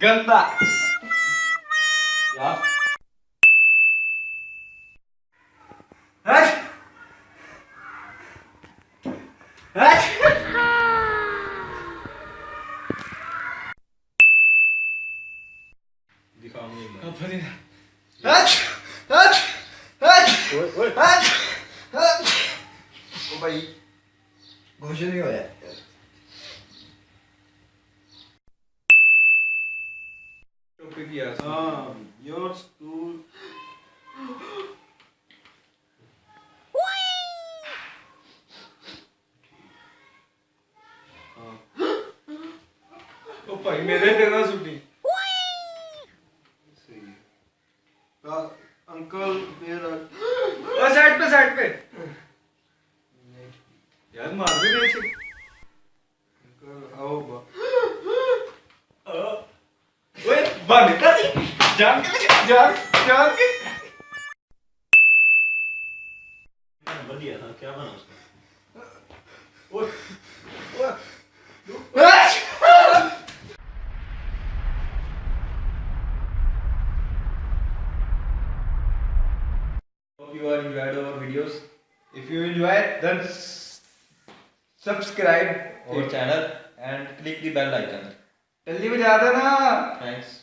गंदा यार दिखाऊंगी भाई कुछ नहीं होया टोपी किया हाँ योर स्कूल ओ भाई मेरे देना छुट्टी सही है अंकल मेरा साइड पे यार मार भी नहीं छे अंकल आओ बा ओए बनता सी जान के जान के बढ़िया था क्या बना उसका ओए Hope you are enjoyed our videos. if you enjoy then subscribe Our channel and click the bell icon. जल्दी बजा देना Thanks.